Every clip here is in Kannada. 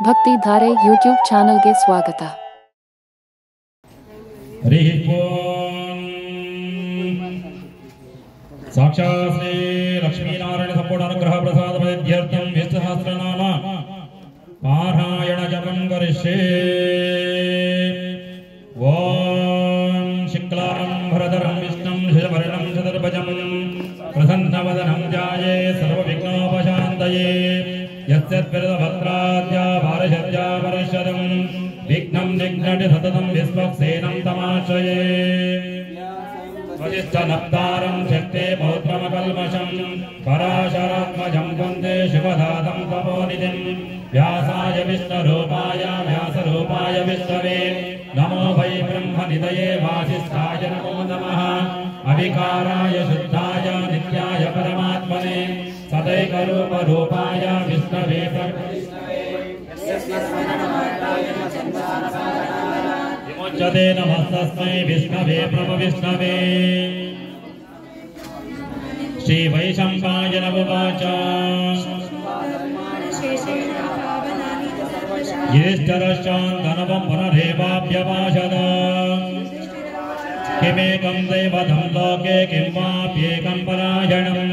ಭಕ್ತಿ ಧಾರೆ ಯೂಟ್ಯೂಬ್ ಚಾನೆಲ್ಗೆ ಸ್ವಾಗತ. ಸಾಕ್ಷಾತ್ ಶ್ರೀ ಲಕ್ಷ್ಮೀನಾರಾಯಣ ಸಂಪೂರ್ಣ ಅನುಗ್ರಹ ಪ್ರಸಾದ ವೈದ್ಯರ್ಥಂ ವಿಷ್ಣು ಸಹಸ್ರನಾಮ ಪಾರಾಯಣ ಜಪಂ ಕರಿಷ್ಯೆ. ಓಂ ಶುಕ್ಲಾಂ ಭರಧರಂ ವಿಷ್ಣುಂ ಶಶಿವರ್ಣಂ ಚತುರ್ಭುಜಂ ಪ್ರಸನ್ನವದನಂ ಧ್ಯಾಯೇ ಸರ್ವವಿಘ್ನೋಪಶಾಂತಯೇ. ಯಸ್ಯದ್ವಿರದಭದ್ರಾದ್ಯಾ ಭಾರಶದ್ಯಾ ಪರಿಷದಂ ವಿಘ್ನಂ ನಿಘ್ನಟಿ ಸತತಂ ವಿಶ್ವಕ್ಸೇನಂ ತಮಾಶ್ರಯೇ. ಸ್ವದಿಷ್ಟನಪ್ತಾರಂ ಶಕ್ತೆ ಪೌತ್ರಮಕಲ್ಮಷಂ ಪರಾಶರಾತ್ಮಜಂ ವಂದೇ ಶಿವಧಾತಂ ತಪೋನಿಧಿಂ. ವ್ಯಾಸಾಯ ವಿಷ್ಣುರೂಪಾಯ ವ್ಯಾಸರೂಪಾಯ ವಿಷ್ಣವೇ ನಮೋ ವೈ ಬ್ರಹ್ಮನಿಧಯೇ ವಾಸಿಷ್ಠಾಯ ನಮೋ ನಮಃ. ಅವಿಕಾರಾಯ ಶುದ್ಧಾಯ ನಿತ್ಯಾಯ ಪರಮಾತ್ಮನೇ ಸದೈಕರೂಪರೂಪಾಯ ವಿಷ್ಣವೇ ವಿಮೋಚ್ಯತೆ ನಮಸ್ತಸ್ಮೈ ವಿಷ್ಣವೇ ಪ್ರಭವಿಷ್ಣವೇ. ಶ್ರೀ ವೈಶಂಪಾಯನ ಉವಾಚ ಗಿರಿಶ್ಚರಶ್ಚಾಂತನವಂ ಪುನರೇವಾಪ್ಯವಾಶದ. ಕಿಮೇಕಂ ದೈವತಂ ಲೋಕೆ ಕಿಂ ವಾಪ್ಯೇಕಂ ಪರಾಯಣಂ.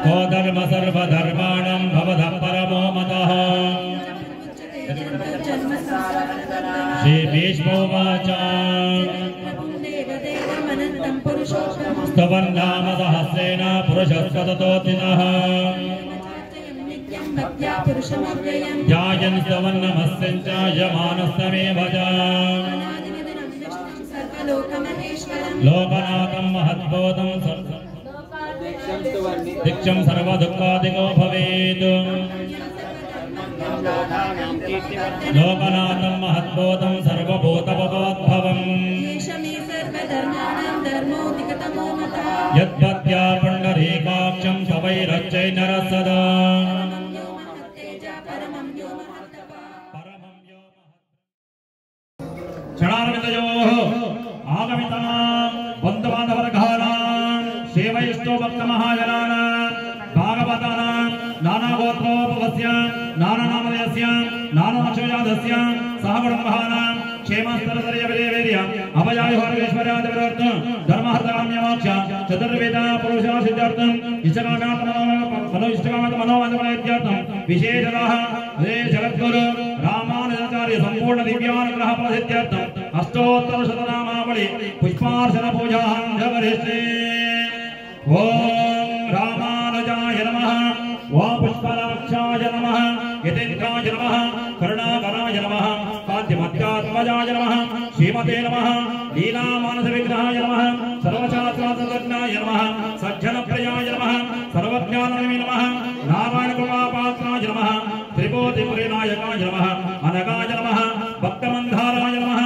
ಕೋ ಧರ್ಮ ಸರ್ವಧರ್ಮಾಣಂ ಭವತಃ ಪರಮೋ ಮತಃ. ಶ್ರೀ ಭೀಷ್ಮೋವಾಚ ಸ್ತವನ್ನಾಮ ಸಹಸ್ರೇಣ ಪುರುಷಸ್ತತೋತಿನಃ. ಧ್ಯಾಯನ್ ಸ್ತವನ್ನಮಸ್ಯಂಚ ಯಮಾನಸ್ತಮೇವ ಚ. ಲೋಕನಾಥಂ ಮಹದ್ಬೋಧಂ ದಿಕ್ಷಂ ಸರ್ವದುಃಖಾದಿಗೋ ಭವೇತ್. ಲೋಕನಾಥಂ ಮಹದ್ಬೋಧಂ ಸರ್ವಭೂತಭವೋದ್ಭವಂ. ಯದ್ಭಕ್ತ್ಯಾ ಪುಂಡರೀಕಾಕ್ಷಂ ಸವೈರಚ್ಚೈನರಸದಾ. ಕ್ಷಣಾರ್ಮಿತಯೋಃ ಆಗಮಿತಾನಾಂ ಬಂಧುಬಾಂಧವರ್ಗಾನಾಂ ಸೇವಯಿಷ್ಟೋ ಭಕ್ತಮಹಾಜನಾನಾಂ ಭಾಗವತಾನಾಂ ನಾನಾಗೋತ್ರೋಪವಸ್ಯ ನಾನಾನಾಮಧೇಯಸ್ಯ ನಾನಾಕ್ಷೋಜಾತಸ್ಯ ಸಹಗುಣಮಹಾನಾಂ ಕ್ಷೇಮಸ್ತರದರ್ಯವೀರ್ಯ ಅಭಯಾಯುಹರ್ವೇಶ್ವರ್ಯಾದಿವರಾರ್ಥಂ ಧರ್ಮಹರ್ತಕಾಮ್ಯಮೋಕ್ಷ ಚತುರ್ವೇದ ಪುರುಷ ಸಿದ್ಧಾರ್ಥಂ ಇಷ್ಟಕಾಮಾತ್ ಮನೋವಾಂಛಾರ್ಥಂ ವಿಶೇಷತಃ ಹೇ ಜಗದ್ಗುರು ರಾಮಾನುಜಾಚಾರ್ಯ ಸಂಪೂರ್ಣ ದಿವ್ಯಾನುಗ್ರಹ ಫಲಸಿದ್ಧಾರ್ಥಂ ಅಷ್ಟೋತ್ತರ ಶತನಾಮಾವಳಿ ಪುಷ್ಪಾರ್ಚನ ಪೂಜಾಂ ಕರಿಷ್ಯೆ. ಓಂ ರಾಮಾನುಜಾಯ ನಮಃ. ಓಂ ಪುಷ್ಪರಾಕ್ಷಾಯ ನಮಃ. ಯತೀಂದ್ರಾಯ ನಮಃ. ಕರುಣಾಕರಾಯ ನಮಃ. ಕಾಂತಿಮಧ್ಯಾತ್ಮಜಾಯ ನಮಃ. ಶ್ರೀಮತೆ ನಮಃ. ಲೀಲಾಮಾನಸ ವಿಗ್ರಹಾಯ ನಮಃ. ಸರ್ವಶಾಸ್ತ್ರಜ್ಞಾಯ ನಮಃ. ಸಜ್ಜನಪ್ರಿಯಾಯ ನಮಃ. ಸರ್ವಜ್ಞಾನಮೇ ನಮಃ. ನಾರಾಯಣ ಕೃಪಾಪಾತ್ರಾಯ ನಮಃ. ತ್ರಿಭೂತಿಪುರಿನಾಯಕಾಯ ನಮಃ. ಅನಗಾಯ ನಮಃ. ಭಕ್ತಮಂಧಾರಾಯ ನಮಃ.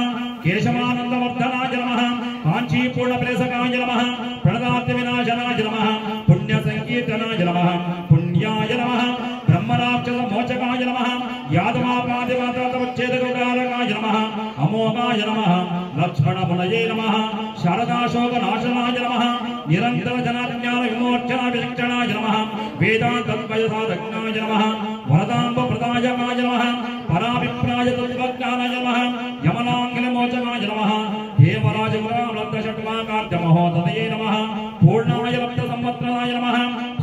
ಕೇಶವಾನಂದವರ್ಧನಾಯ ನಮಃ. ಕಾಂಚೀಪೂರ್ಣಪ್ರೇಸಕಾಯ ನಮಃ. ಪ್ರಣದಾರ್ಥ ವಿನಾಶನಾಯ ನಮಃ. ಪುಣ್ಯ ಸಂಕೀರ್ತನಾಯ ನಮಃ. ಪುಣ್ಯಾಯ ನಮಃ. ಬ್ರಹ್ಮರಾಕ್ಷಸ ಮೋಚಕಾಯ ನಮಃ. ಯಾದವಾಪಾದಿವಾತಾತವಚ್ಛೇದಕಾರಕಾಯ ನಮಃ. ಅಮೋಘಾಯ ನಮಃ. ಲಕ್ಷ್ಮಣ ಮುನಯೇ ನಮಃ. ಶಾರದಾಶೋಕನಾಶನಾಯ ನಮಃ. ನಿರಂತರ ಜನಾಜ್ಞಾನ ವಿಮೋಚನ ವಿಲಕ್ಷಣಾಯ ನಮಃ. ವೇದಾಂತದ್ವಯ ಸಾಧಜ್ಞಾಯ ನಮಃ. ವರದಾಂಬ ಪ್ರದಾಯಕಾಯ ನಮಃ. ಪರಾಭಿಪ್ರಾಯ ತತ್ವಜ್ಞಾನಾಯ ನಮಃ. ಯಮನಾಂಗಿಲ ಮೋಚಕಾಯ ನಮಃ. ದೇವರಾಜ ಲಬ್ಧ ಷಟ್ವಾಕಾರ್ಯ ಮಹೋದಯೇ ನಮಃ. ಪೂರ್ಣಾಯ ಲಬ್ಧ ಸಂವತ್ಸರಾಯ ನಮಃ.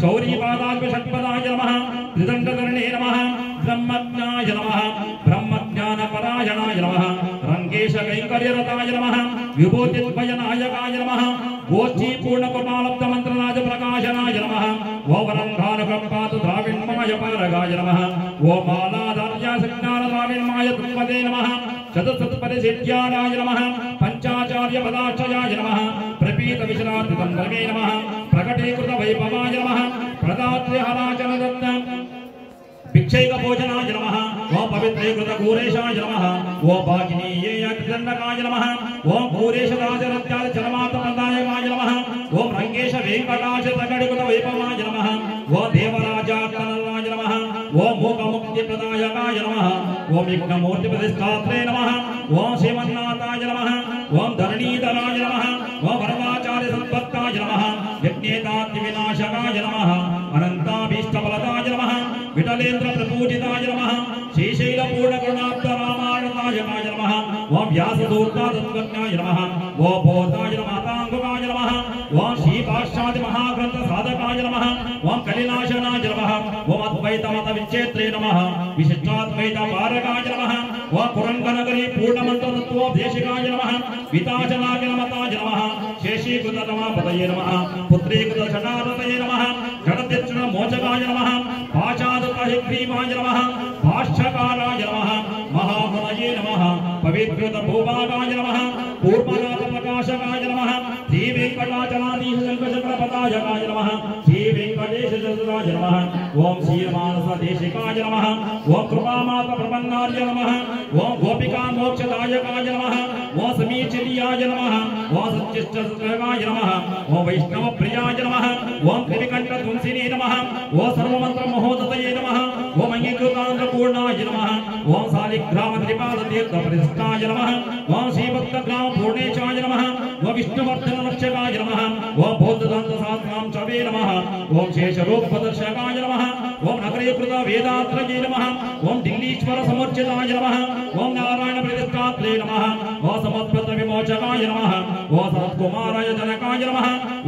ಶೌರೀಪಾದಾಗ್ಯ ಷಟ್ಪದಾಯ ನಮಃ. ತ್ರಿದಂಡಕರ್ಣೇ ನಮಃ. ಬ್ರಹ್ಮಜ್ಞಾಯ ನಮಃ. ಬ್ರಹ್ಮಜ್ಞಾನ ಪರಾಯಣಾಯ ನಮಃ. ರಂಗೇಶ ಕೈಂಕರ್ಯರತಾಯ ನಮಃ. ವಿಭೂತಿದ್ವಯ ನಾಯಕಾಯ ನಮಃ. ಗೋಷ್ಠೀ ಪೂರ್ಣ ಕೃಪಾಲಬ್ಧ ಮಂತ್ರರಾಜ ಪ್ರಕಾಶನಾಯ ನಮಃ. ಓ ವರಂಧಾನುಕಂಪಾತು ದ್ರಾವಿಣ್ಮಯ ಪಾರಗಾಯ ನಮಃ. ಓ ಮಾಲಾಧಾರ್ಯ ಸಜ್ಞಾನ ದ್ರಾವಿಣ್ಮಾಯ ತುಪ್ಪದೇ ನಮಃ. ಚತುರ್ಥಪದಿ ಸಿದ್ಧ್ಯಾರಾಯ ನಮಃ. ಪಂಚಾಚಾರ್ಯ ಪದಾಕ್ಷಯಾಯ ನಮಃ. ಪ್ರಪೀತ ವಿಶ್ರಾಂತಿ ತಂತ್ರವೇ ನಮಃ. ಪ್ರಕಟೀಕೃತ ವೈಭವಾಯ ನಮಃ. ಪ್ರದಾತ್ರಿ ಹರಾಚನದತ್ತ ಭಿಕ್ಷೈಕ ಭೋಜನಾಯ ನಮಃ. ಓ ಪವಿತ್ರೀಕೃತ ಘೂರೇಶಾಯ ನಮಃ. ಓ ಭಾಗಿನೀಯೇಯ ದಂಡಕಾಯ ನಮಃ. ಓಂ ಘೂರೇಶರಾಜರತ್ಯಾದಿ ಚರಮಾತ್ಮದಾಯಕಾಯ ನಮಃ. ಓಂ ರಂಗೇಶ ವೆಂಕಟಾಶ ಪ್ರಕಟೀಕೃತ ವೈಭವಾಯ ನಮಃ. ಓ ದೇವರಾಜಾತ್ಮನಾಯ ನಮಃ. ಓಂ ಮೂಕಮುಕ್ತಿ ಪ್ರದಾಯಕಾಯ ನಮಃ. ಓಂ ವಿಘ್ನಮೂರ್ತಿ ಪ್ರತಿಷ್ಠಾತ್ರೆ ನಮಃ. ಓಂ ಶ್ರೀಮನ್ನಾಥಾಯ ನಮಃ. ಓಂ ಧರಣೀಧರಾಯ ನಮಃ. ಓಂ ವರದಾಚಾರ್ಯ ಸಂಪತ್ತಾಯ ನಮಃ. ಯಜ್ಞೇತಾತ್ಮ ವಿನಾಶಕಾಯ ನಮಃ. ಅನಂತಾಭೀಷ್ಟಫಲದಾಯ ನಮಃ. विठलेन्द्र प्रपूजिताय नमः श्रीशैल पूर्ण करुणाब्ध रामायणाय नमः ओम व्यास सूत्राय नमः ओम बोधाय मातांगुकाय नमः ओम श्री पाश्चात्य महाग्रंथ साधकाय नमः ओम कलिनाशनाय नमः ओम अद्वैत मत विच्छेत्रे नमः विशिष्टाद्वैत पारकाय नमः ओम पुरंगनगरी पूर्ण मंत्र तत्वोपदेशिकाय नमः विताचनाय नमताय नमः शेषीकृत रमापतये नमः पुत्रीकृत षडारतये नमः जडत्यक्षण मोचकाय नमः पाचादतहिग्रीवाय नमः भाष्यकाराय नमः महामुनये नमः पवित्रत भूभागाय नमः पूर्वनाथ प्रकाशकाय नमः श्री वेंकटाचलाधीश शंकरचक्रपदायकाय नमः श्री वेंकटेश चतुराय नमः ओम श्री मानस देशिकाय नमः ओम कृपामाता प्रपन्नार्य नमः ओम गोपिका मोक्षदायकाय नमः ओम समीचर्याय नमः ओम सच्चिष्टसुतगाय नमः ओम वैष्णव प्रियाय नमः ओम त्रिविकण्ठ तुलसिने नमः ओम सर्वमंत्र महोदतये नमः ओम अंगीकृतांध्र पूर्णाय नमः ओम सालिग्राम त्रिपाद तीर्थ प्रतिष्ठाय नमः ओम श्रीभक्त ग्राम पूर्णेशाय नमः ओम विष्णुवर्धन रक्षकाय नमः ओम बौद्धदंत शास्त्रां चवे नमः ओम शेषरूप प्रदर्शकाय नमः ओम नगरीकृत वेदात्रये नमः ओम दिल्लीश्वर समुच्चिताय नमः ओम नारायण प्रतिष्ठात्रे नमः ओम समद्भक्त विमोचकाय नमः ओम सत्कुमाराय जनकाय नमः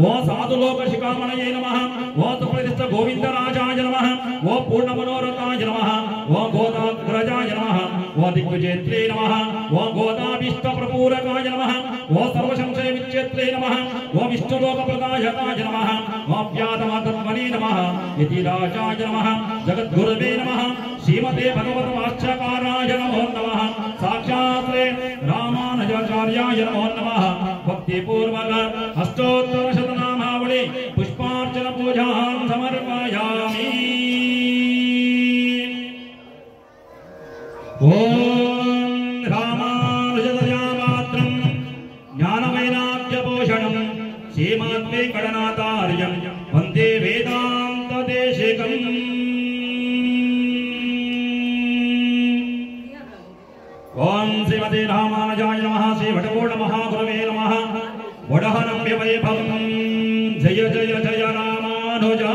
ओम साधुलोक शिखामणये नमः ओम सुप्रतिष्ठ गोविंदराजाय नमः ओम पूर्ण मनोरथाय नमः ओम गोदाग्रजाय नमः ओम दिग्विजेत्रे नमः ओम गोदाभीष्ट प्रपूरकाय नमः ओम सर्वसंशय विच्छेत्रे नमः ओम विष्णुलोक प्रदायकाय नमः ओम व्याधमातत्मने नमः इति राजाय नमः जगद्गुरवे नमः श्रीमते भगवत वाच्यकाराय नमो नमः साक्षात् रामानुजाचार्याय नमो नमः भक्तिपूर्वक अष्टोत्तर शतनामावळि पुष्पार्चन पूजां समर्पयामि। ओम रामानुजदयापात्रं ज्ञानवैराग्यभूषणं श्रीमद्वेङ्कटनाथार्यं वन्दे वेदान्तदेशिकम्। ओम श्रीमते रामानुजाय नमः श्री वटगोड महागुरवे नमः वडहनम्य वैभवं जय जय जय रामानुजा।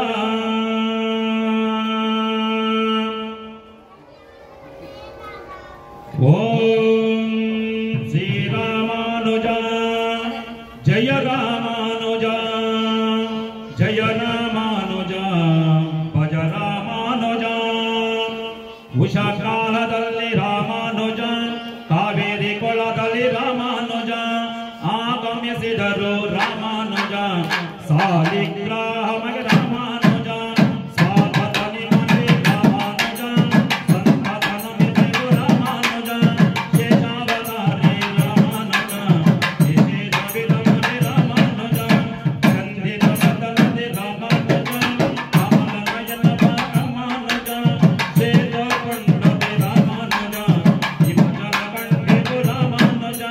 ओम श्री रामानुजा जय रामानुजा जय रामानुजा भज रामानुजा। उषा कालदल्लि रामानुज कावेरी कोलदल्लि रामानुज ಆಗಮ್ಯಸಿದರು ರಾಮಾನುಜ ಸಾಲಿಗ್ರಾಮ ರಾಮಾನುಜ ಸ್ವಾಗತನಿ ಮನೆ ರಾಮಾನುಜ ಸಂತತನ ಮಿದರು ರಾಮಾನುಜ ಶೇಷಾವತಾರಿ ರಾಮಾನುಜ ವಿಶೇಷ ವಿಧಮನೆ ರಾಮಾನುಜ ಚಂದಿತ ಬದಲದೆ ರಾಮಾನುಜ ಕಮಲನಯನ ರಾಮಾನುಜ ಶೇಷ ಕೊಂಡದೆ ರಾಮಾನುಜ ಹಿಮಜಲ ಕಂಡೆದು ರಾಮಾನುಜ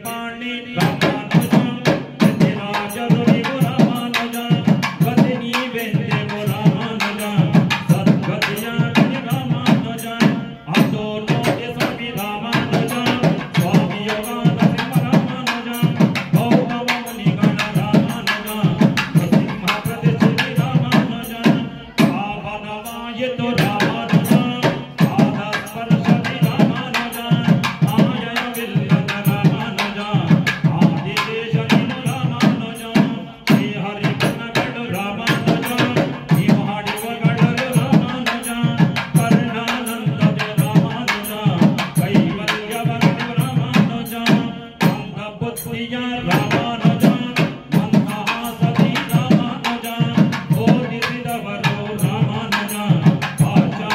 ಪಾಣಿ ರಾಮಾನುಜ ರಾಜರು ರಾಮಾನುಜ ಗತಿ ನೀವೆಂದೆವು ರಾಮಾನುಜ ಸದ್ಗತಿಯ ರಾಮಾನುಜ ಅದೋ ನೋಡಿ ಸ್ವಾಮಿ ರಾಮಾನುಜ ಸ್ವಾಮಿ ಯೋಗಾನ ಸಿಂಹ ರಾಮಾನುಜ ಗೌರವ ಮುನಿಗಣ ರಾಮಾನುಜ ನೃಸಿಂಹ ಪ್ರತಿಷ್ಠಿತ ರಾಮಾನುಜ ಪಾವನವಾಯಿತು ರಾಮಾನುಜ ಪಾದ ಸ್ಪರ್ಶದಿ ರಾಮಾನುಜ ಆಯಯವಿಲ್ಲದ ರಾಮಾನುಜ ಆದಿದೇಶನಿನು ರಾಮಾನುಜ ಶ್ರೀ ಹರಿಕನಗಳು ರಾಮಾನುಜ ನೀವು ಹಾಡುವಗಳು ರಾಮಾನುಜ ಕರ್ಣಾನಂದದೆ ರಾಮಾನುಜ ಕೈವಲ್ಯವರದು ರಾಮಾನುಜ ಮಂದ ಬುದ್ಧಿಯ ರಾಮಾನುಜ ಮಂದಹಾಸದಿ ರಾಮಾನುಜ ಬೋಧಿಸಿದವರು ರಾಮಾನುಜ ಆಚಾರ್ಯ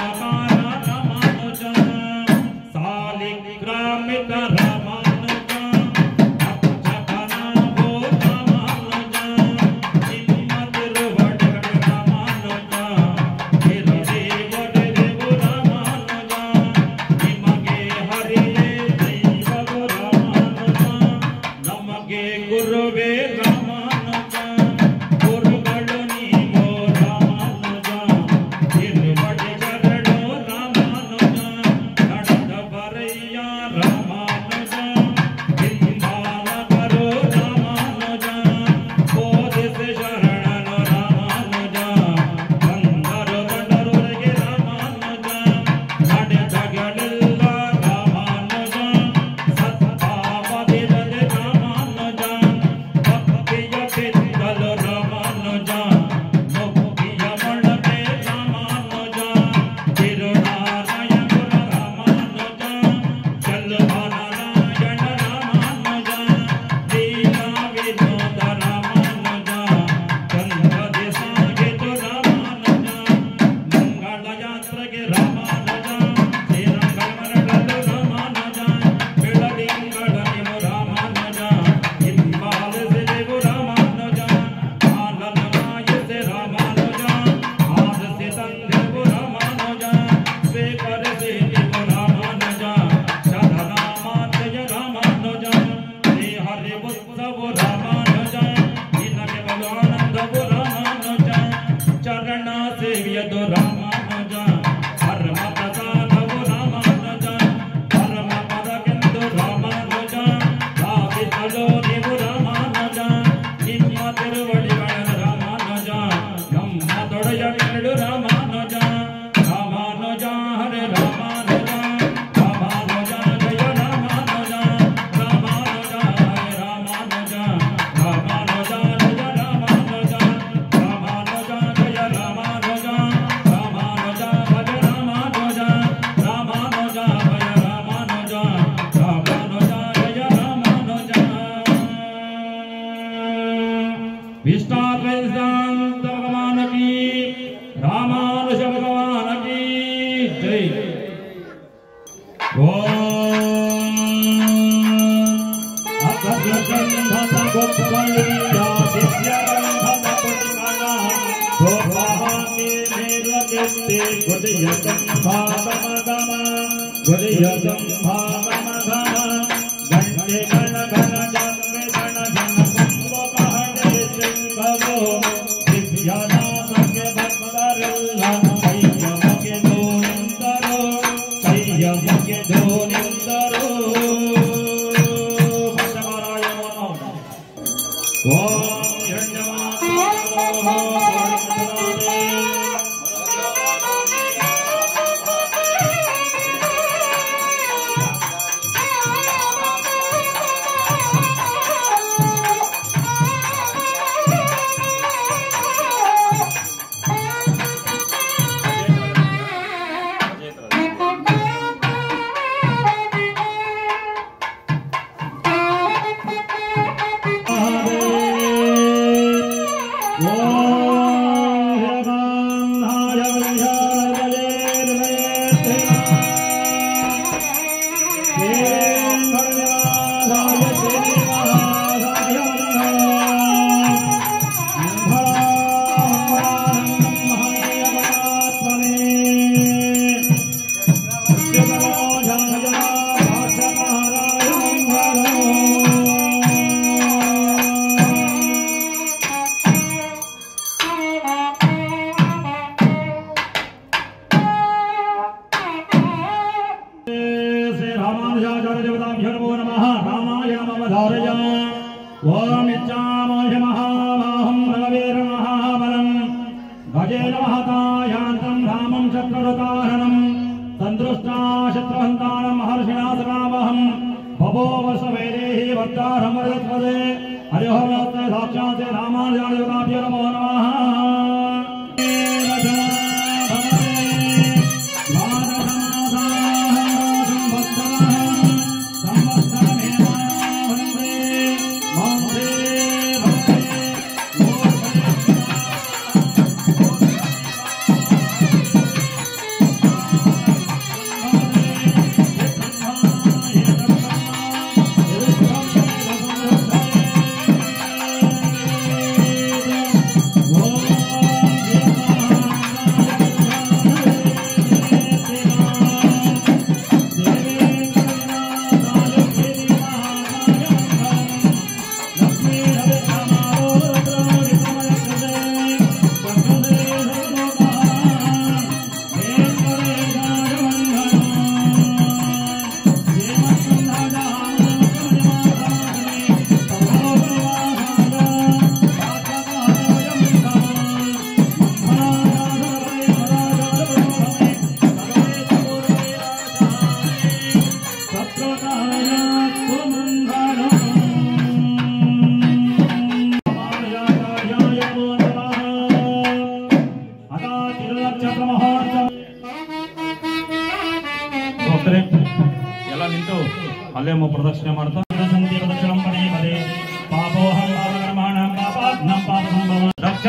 ಪ್ರದಕ್ಷಿಣೆ ಮಾಡ್ತಾ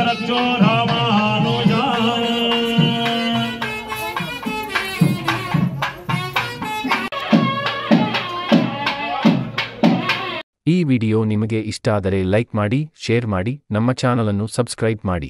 ರಕ್ಷೋ ರಾಮಾನುಜ. ಈ ವಿಡಿಯೋ ನಿಮಗೆ ಇಷ್ಟ ಆದರೆ ಲೈಕ್ ಮಾಡಿ, ಶೇರ್ ಮಾಡಿ, ನಮ್ಮ ಚಾನಲ್ ಅನ್ನು ಸಬ್ಸ್ಕ್ರೈಬ್ ಮಾಡಿ.